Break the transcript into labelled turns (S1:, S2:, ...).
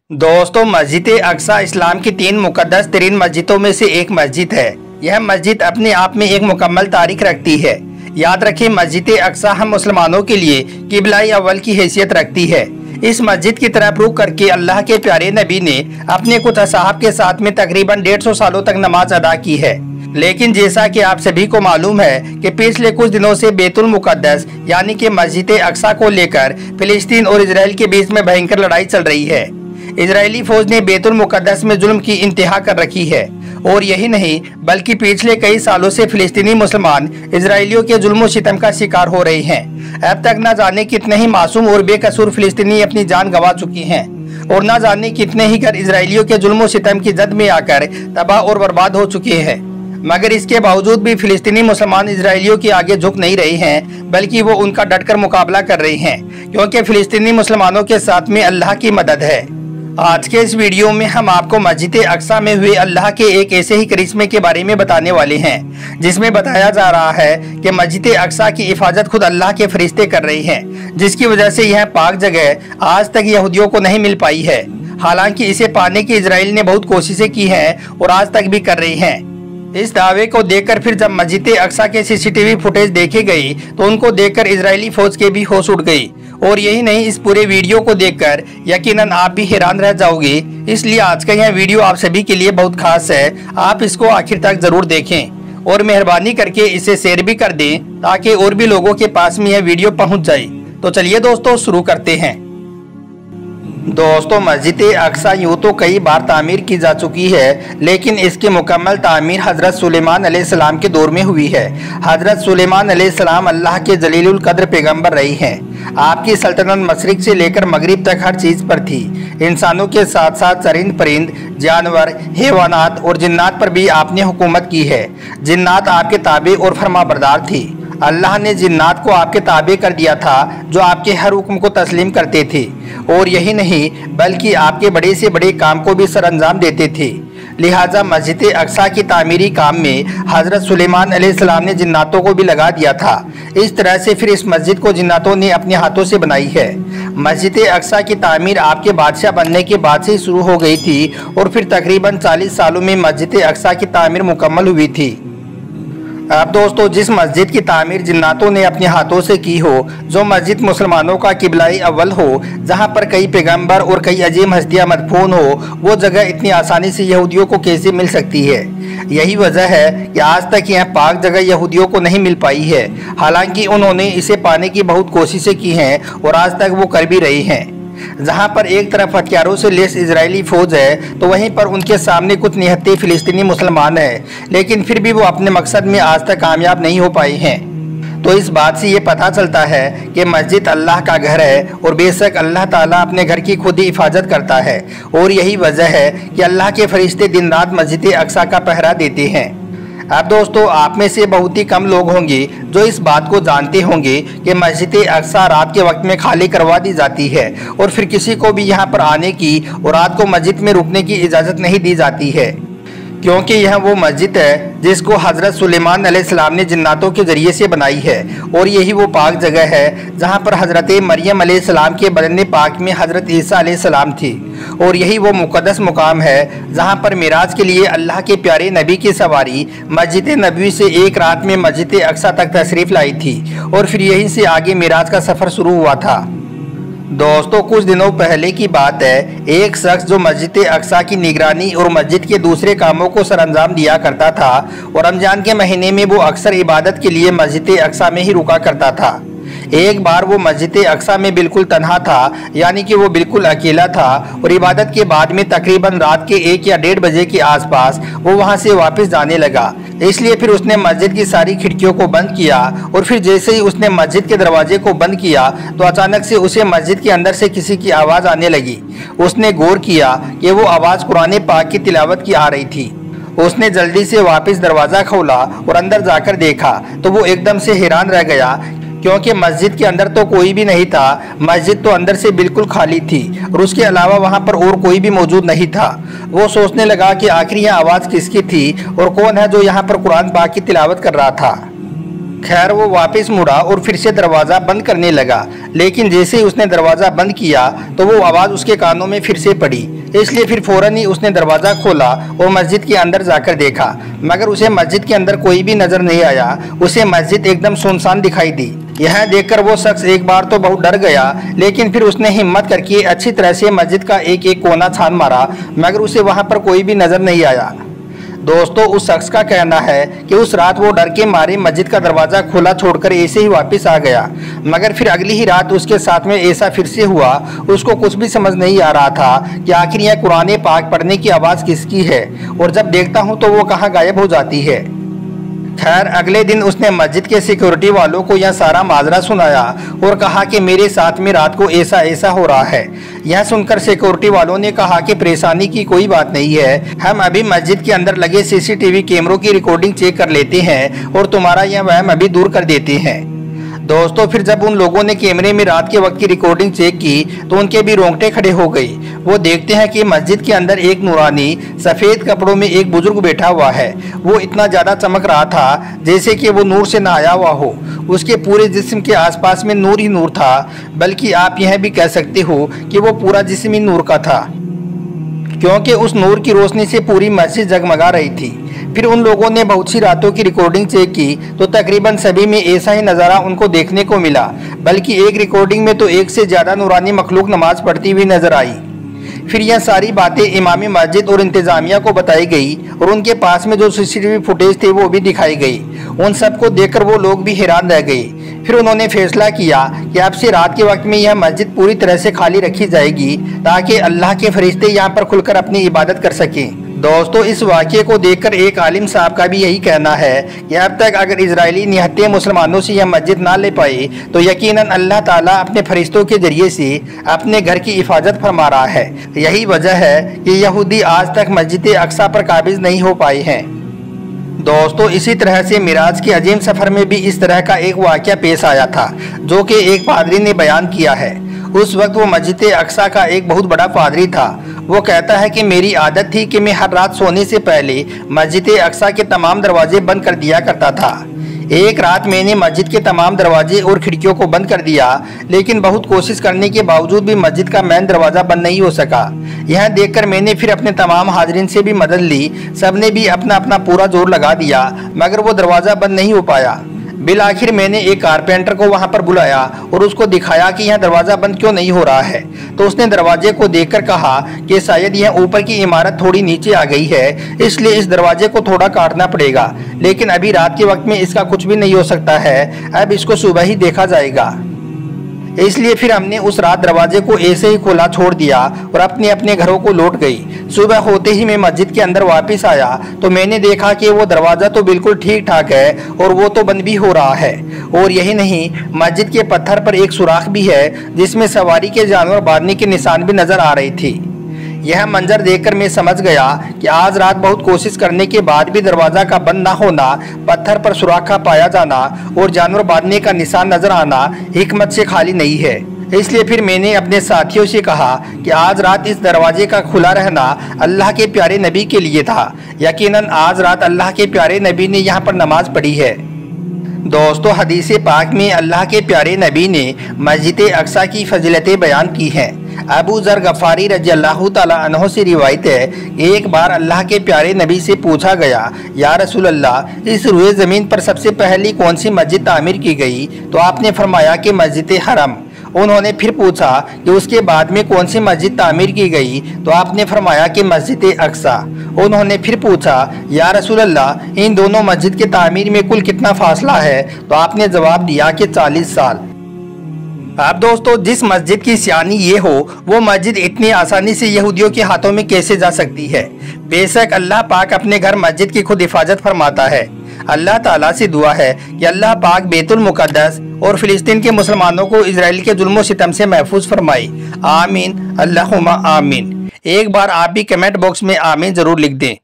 S1: दोस्तों, मस्जिद अक्सा इस्लाम की 3 मुकद्दस तरीन मस्जिदों में से एक मस्जिद है। यह मस्जिद अपने आप में एक मुकम्मल तारीख रखती है। याद रखें, मस्जिद अक्सा हम मुसलमानों के लिए किबला अव्वल की हैसियत रखती है। इस मस्जिद की तरफ रुख करके अल्लाह के प्यारे नबी ने अपने कुछ असहाब के साथ में तकरीबन 150 सालों तक नमाज अदा की है। लेकिन जैसा कि आप सभी को मालूम है कि पिछले कुछ दिनों से बैतुल मुकद्दस यानी कि मस्जिद अक्सा को लेकर फिलिस्तीन और इजराइल के बीच में भयंकर लड़ाई चल रही है। इजरायली फौज ने बैतुल मुकद्दस में जुल्म की इंतहा कर रखी है और यही नहीं बल्कि पिछले कई सालों से फिलिस्तीनी मुसलमान इजरायलियों के जुल्म सितम का शिकार हो रहे हैं। अब तक न जाने कितने ही मासूम और बेकसूर फिलिस्तीनी अपनी जान गंवा चुकी हैं और न जाने कितने ही घर इजरायलियों के जुल्म सितम की जद में आकर तबाह और बर्बाद हो चुके हैं। मगर इसके बावजूद भी फिलिस्तीनी मुसलमान इजरायलियों के आगे झुक नहीं रहे हैं, बल्कि वो उनका डटकर मुकाबला कर रहे हैं, क्योंकि फिलिस्तीनी मुसलमानों के साथ में अल्लाह की मदद है। आज के इस वीडियो में हम आपको मस्जिद अक्सा में हुए अल्लाह के एक ऐसे ही करिश्मे के बारे में बताने वाले हैं, जिसमें बताया जा रहा है कि मस्जिद अक्सा की हिफाजत खुद अल्लाह के फरिश्ते कर रहे हैं, जिसकी वजह से यह पाक जगह आज तक यहूदियों को नहीं मिल पाई है। हालांकि इसे पाने की इजराइल ने बहुत कोशिशें की हैं और आज तक भी कर रही हैं। इस दावे को देखकर फिर जब मस्जिद अक्सा के सीसीटीवी फुटेज देखे गई तो उनको देखकर इजरायली फौज के भी होश उड़ गई। और यही नहीं, इस पूरे वीडियो को देखकर यकीनन आप भी हैरान रह जाओगे। इसलिए आज का यह वीडियो आप सभी के लिए बहुत खास है। आप इसको आखिर तक जरूर देखें और मेहरबानी करके इसे शेयर भी कर दें ताकि और भी लोगों के पास में यह वीडियो पहुंच जाए। तो चलिए दोस्तों, शुरू करते हैं। दोस्तों, मस्जिद अक्सा यूँ तो कई बार तामीर की जा चुकी है, लेकिन इसकी मुकम्मल तामीर हज़रत सुलेमान अलैहिस्सलाम के दौर में हुई है। हज़रत सुलेमान अलैहिस्सलाम अल्लाह के जलीलुल कद्र पैगम्बर रही हैं। आपकी सल्तनत मशरिक से लेकर मगरिब तक हर चीज़ पर थी। इंसानों के साथ साथ चरिंद परिंद, जानवर, हैवानात और जिन्नात पर भी आपने हुकूमत की है। जिन्नात आपके ताबे और फरमाबरदार थी। अल्लाह ने जिन्नात को आपके ताबे कर दिया था, जो आपके हर हुक्म को तस्लीम करते थे और यही नहीं बल्कि आपके बड़े से बड़े काम को भी सरअंजाम देते थे। लिहाजा मस्जिद अक्सा की तामीरी काम में हज़रत सुलेमान अलैहिस्सलाम ने जिन्नातों को भी लगा दिया था। इस तरह से फिर इस मस्जिद को जिन्नातों ने अपने हाथों से बनाई है। मस्जिद अक्सा की तामीर आपके बादशाह बनने के बाद से शुरू हो गई थी और फिर तकरीबन 40 सालों में मस्जिद अक्सा की तामीर मुकम्मल हुई थी। अब दोस्तों, जिस मस्जिद की तामीर जिन्नातों ने अपने हाथों से की हो, जो मस्जिद मुसलमानों का किबलाई अव्वल हो, जहां पर कई पैगंबर और कई अजीम हस्तियां मदफून हो, वो जगह इतनी आसानी से यहूदियों को कैसे मिल सकती है? यही वजह है कि आज तक यह पाक जगह यहूदियों को नहीं मिल पाई है। हालांकि उन्होंने इसे पाने की बहुत कोशिशें की हैं और आज तक वो कर भी रही हैं। जहां पर एक तरफ हथियारों से लेस इजरायली फौज है, तो वहीं पर उनके सामने कुछ निहत्ते फिलिस्तीनी मुसलमान हैं, लेकिन फिर भी वो अपने मकसद में आज तक कामयाब नहीं हो पाए हैं। तो इस बात से ये पता चलता है कि मस्जिद अल्लाह का घर है और बेशक अल्लाह ताला अपने घर की खुद ही हिफाजत करता है। और यही वजह है कि अल्लाह के फरिश्ते दिन रात मस्जिद अक्सा का पहरा देते हैं। अब दोस्तों, आप में से बहुत ही कम लोग होंगे जो इस बात को जानते होंगे कि मस्जिद अक्सा रात के वक्त में खाली करवा दी जाती है और फिर किसी को भी यहाँ पर आने की और रात को मस्जिद में रुकने की इजाज़त नहीं दी जाती है, क्योंकि यह वो मस्जिद है जिसको हज़रत सुलेमान अलैहिस्सलाम ने जिन्नातों के ज़रिए से बनाई है। और यही वो पाक जगह है जहाँ पर हज़रत मरियम अलैहिस्सलाम के बदन पाक में हज़रत ईसा अलैहिस्सलाम थी। और यही वो मुक़द्दस मुकाम है जहाँ पर मिराज के लिए अल्लाह के प्यारे नबी की सवारी मस्जिद नबवी से एक रात में मस्जिद अक्सा तक तशरीफ़ लाई थी और फिर यहीं से आगे मिराज का सफ़र शुरू हुआ था। दोस्तों, कुछ दिनों पहले की बात है, एक शख्स जो मस्जिद अक्सा की निगरानी और मस्जिद के दूसरे कामों को सरअंजाम दिया करता था और रमजान के महीने में वो अक्सर इबादत के लिए मस्जिद अक्सा में ही रुका करता था। एक बार वो मस्जिद अक्सा में बिल्कुल तन्हा था, यानी कि वो बिल्कुल अकेला था और इबादत के बाद में तकरीबन रात के 1 या 1:30 बजे के आसपास वो वहाँ से वापस जाने लगा। इसलिए फिर उसने मस्जिद की सारी खिड़कियों को बंद किया और फिर जैसे ही उसने मस्जिद के दरवाजे को बंद किया तो अचानक से उसे मस्जिद के अंदर से किसी की आवाज़ आने लगी। उसने गौर किया कि वो आवाज़ कुरान पाक की तिलावत की आ रही थी। उसने जल्दी से वापस दरवाज़ा खोला और अंदर जाकर देखा तो वो एकदम से हैरान रह गया, क्योंकि मस्जिद के अंदर तो कोई भी नहीं था। मस्जिद तो अंदर से बिल्कुल खाली थी और उसके अलावा वहाँ पर और कोई भी मौजूद नहीं था। वो सोचने लगा कि आखिर यह आवाज़ किसकी थी और कौन है जो यहाँ पर कुरान पाक की तिलावत कर रहा था। खैर वो वापस मुड़ा और फिर से दरवाज़ा बंद करने लगा, लेकिन जैसे ही उसने दरवाज़ा बंद किया तो वो आवाज़ उसके कानों में फिर से पड़ी। इसलिए फिर फौरन ही उसने दरवाज़ा खोला और मस्जिद के अंदर जाकर देखा, मगर उसे मस्जिद के अंदर कोई भी नज़र नहीं आया। उसे मस्जिद एकदम सुनसान दिखाई दी। यह देखकर वो शख्स एक बार तो बहुत डर गया, लेकिन फिर उसने हिम्मत करके अच्छी तरह से मस्जिद का एक एक कोना छान मारा, मगर उसे वहाँ पर कोई भी नज़र नहीं आया। दोस्तों, उस शख्स का कहना है कि उस रात वो डर के मारे मस्जिद का दरवाज़ा खुला छोड़कर ऐसे ही वापस आ गया, मगर फिर अगली ही रात उसके साथ में ऐसा फिर से हुआ। उसको कुछ भी समझ नहीं आ रहा था कि आखिर यह कुरान पाक पढ़ने की आवाज़ किसकी है, और जब देखता हूँ तो वो कहाँ गायब हो जाती है। खैर अगले दिन उसने मस्जिद के सिक्योरिटी वालों को यह सारा माजरा सुनाया और कहा कि मेरे साथ में रात को ऐसा ऐसा हो रहा है। यह सुनकर सिक्योरिटी वालों ने कहा कि परेशानी की कोई बात नहीं है, हम अभी मस्जिद के अंदर लगे सीसीटीवी कैमरों की रिकॉर्डिंग चेक कर लेते हैं और तुम्हारा यह वहम अभी दूर कर देते हैं। दोस्तों, फिर जब उन लोगों ने कैमरे में रात के वक्त की रिकॉर्डिंग चेक की तो उनके भी रोंगटे खड़े हो गई। वो देखते हैं कि मस्जिद के अंदर एक नूरानी सफ़ेद कपड़ों में एक बुजुर्ग बैठा हुआ है। वो इतना ज़्यादा चमक रहा था जैसे कि वो नूर से नहाया हुआ हो। उसके पूरे जिस्म के आसपास में नूर ही नूर था, बल्कि आप यह भी कह सकते हो कि वो पूरा जिस्म ही नूर का था, क्योंकि उस नूर की रोशनी से पूरी मस्जिद जगमगा रही थी। फिर उन लोगों ने बहुत सी रातों की रिकॉर्डिंग चेक की तो तकरीबन सभी में ऐसा ही नज़ारा उनको देखने को मिला, बल्कि एक रिकॉर्डिंग में तो एक से ज़्यादा नूरानी मखलूक नमाज पढ़ती हुई नजर आई। फिर यह सारी बातें इमाम मस्जिद और इंतज़ामिया को बताई गई और उनके पास में जो सीसीटीवी फुटेज थे वो भी दिखाई गई। उन सबको देखकर वो लोग भी हैरान रह गए। फिर उन्होंने फैसला किया कि अब से रात के वक्त में यह मस्जिद पूरी तरह से खाली रखी जाएगी ताकि अल्लाह के फरिश्ते यहाँ पर खुलकर अपनी इबादत कर सकें। दोस्तों, इस वाक़े को देखकर एक आलिम साहब का भी यही कहना है कि अब तक अगर इजरायली निहत्ते मुसलमानों से यह मस्जिद ना ले पाए तो यकीनन अल्लाह ताला अपने फरिश्तों के जरिए से अपने घर की हिफाजत फरमा रहा है। यही वजह है कि यहूदी आज तक मस्जिद अक्सा पर काबिज नहीं हो पाए हैं। दोस्तों, इसी तरह से मिराज के अजीम सफ़र में भी इस तरह का एक वाक़या पेश आया था जो कि एक पादरी ने बयान किया है। उस वक्त वो मस्जिद अक्सा का एक बहुत बड़ा पादरी था। वो कहता है कि मेरी आदत थी कि मैं हर रात सोने से पहले मस्जिद अक्सा के तमाम दरवाजे बंद कर दिया करता था। एक रात मैंने मस्जिद के तमाम दरवाजे और खिड़कियों को बंद कर दिया, लेकिन बहुत कोशिश करने के बावजूद भी मस्जिद का मेन दरवाज़ा बंद नहीं हो सका। यह देखकर मैंने फिर अपने तमाम हाजरीन से भी मदद ली। सबने भी अपना अपना पूरा जोर लगा दिया, मगर वो दरवाज़ा बंद नहीं हो पाया। बिल आखिर मैंने एक कारपेंटर को वहां पर बुलाया और उसको दिखाया कि यह दरवाज़ा बंद क्यों नहीं हो रहा है। तो उसने दरवाजे को देखकर कहा कि शायद यह ऊपर की इमारत थोड़ी नीचे आ गई है, इसलिए इस दरवाजे को थोड़ा काटना पड़ेगा, लेकिन अभी रात के वक्त में इसका कुछ भी नहीं हो सकता है, अब इसको सुबह ही देखा जाएगा। इसलिए फिर हमने उस रात दरवाजे को ऐसे ही खुला छोड़ दिया और अपने अपने घरों को लौट गई। सुबह होते ही मैं मस्जिद के अंदर वापस आया तो मैंने देखा कि वो दरवाज़ा तो बिल्कुल ठीक ठाक है और वो तो बंद भी हो रहा है। और यही नहीं, मस्जिद के पत्थर पर एक सुराख भी है जिसमें सवारी के जानवर बांधने के निशान भी नजर आ रही थी। यह मंजर देखकर मैं समझ गया कि आज रात बहुत कोशिश करने के बाद भी दरवाज़ा का बंद ना होना, पत्थर पर सुराख का पाया जाना और जानवर बांधने का निशान नजर आना हिकमत से खाली नहीं है। इसलिए फिर मैंने अपने साथियों से कहा कि आज रात इस दरवाजे का खुला रहना अल्लाह के प्यारे नबी के लिए था। यकीनन आज रात अल्लाह के प्यारे नबी ने यहाँ पर नमाज पढ़ी है। दोस्तों, हदीस पाक में अल्लाह के प्यारे नबी ने मस्जिद अक्सा की फजीलतें बयान की हैं। अबू ज़र गफ़ारी रज़ियल्लाहु ताला अन्हु से रिवायत है कि एक बार अल्लाह के प्यारे नबी से पूछा गया, या रसूल अल्लाह, इस रुए ज़मीन पर सबसे पहली कौन सी मस्जिद तामीर की गई? तो आपने फरमाया कि मस्जिद हरम। उन्होंने फिर पूछा कि उसके बाद में कौन सी मस्जिद तामीर की गई? तो आपने फरमाया कि मस्जिद अक्सा। उन्होंने फिर पूछा, या रसूल अल्लाह, इन दोनों मस्जिद के तामीर में कुल कितना फासला है? तो आपने जवाब दिया कि 40 साल। अब दोस्तों, जिस मस्जिद की सियानी ये हो, वो मस्जिद इतनी आसानी से यहूदियों के हाथों में कैसे जा सकती है? बेशक अल्लाह पाक अपने घर मस्जिद की खुद हिफाजत फरमाता है। अल्लाह ताला से दुआ है कि अल्लाह पाक बैतुल मुक़द्दस और फिलिस्तीन के मुसलमानों को इजराइल के जुल्म सितम से महफूज फरमाए। आमीन, अल्लाहुम्मा आमीन। एक बार आप भी कमेंट बॉक्स में आमीन जरूर लिख दें।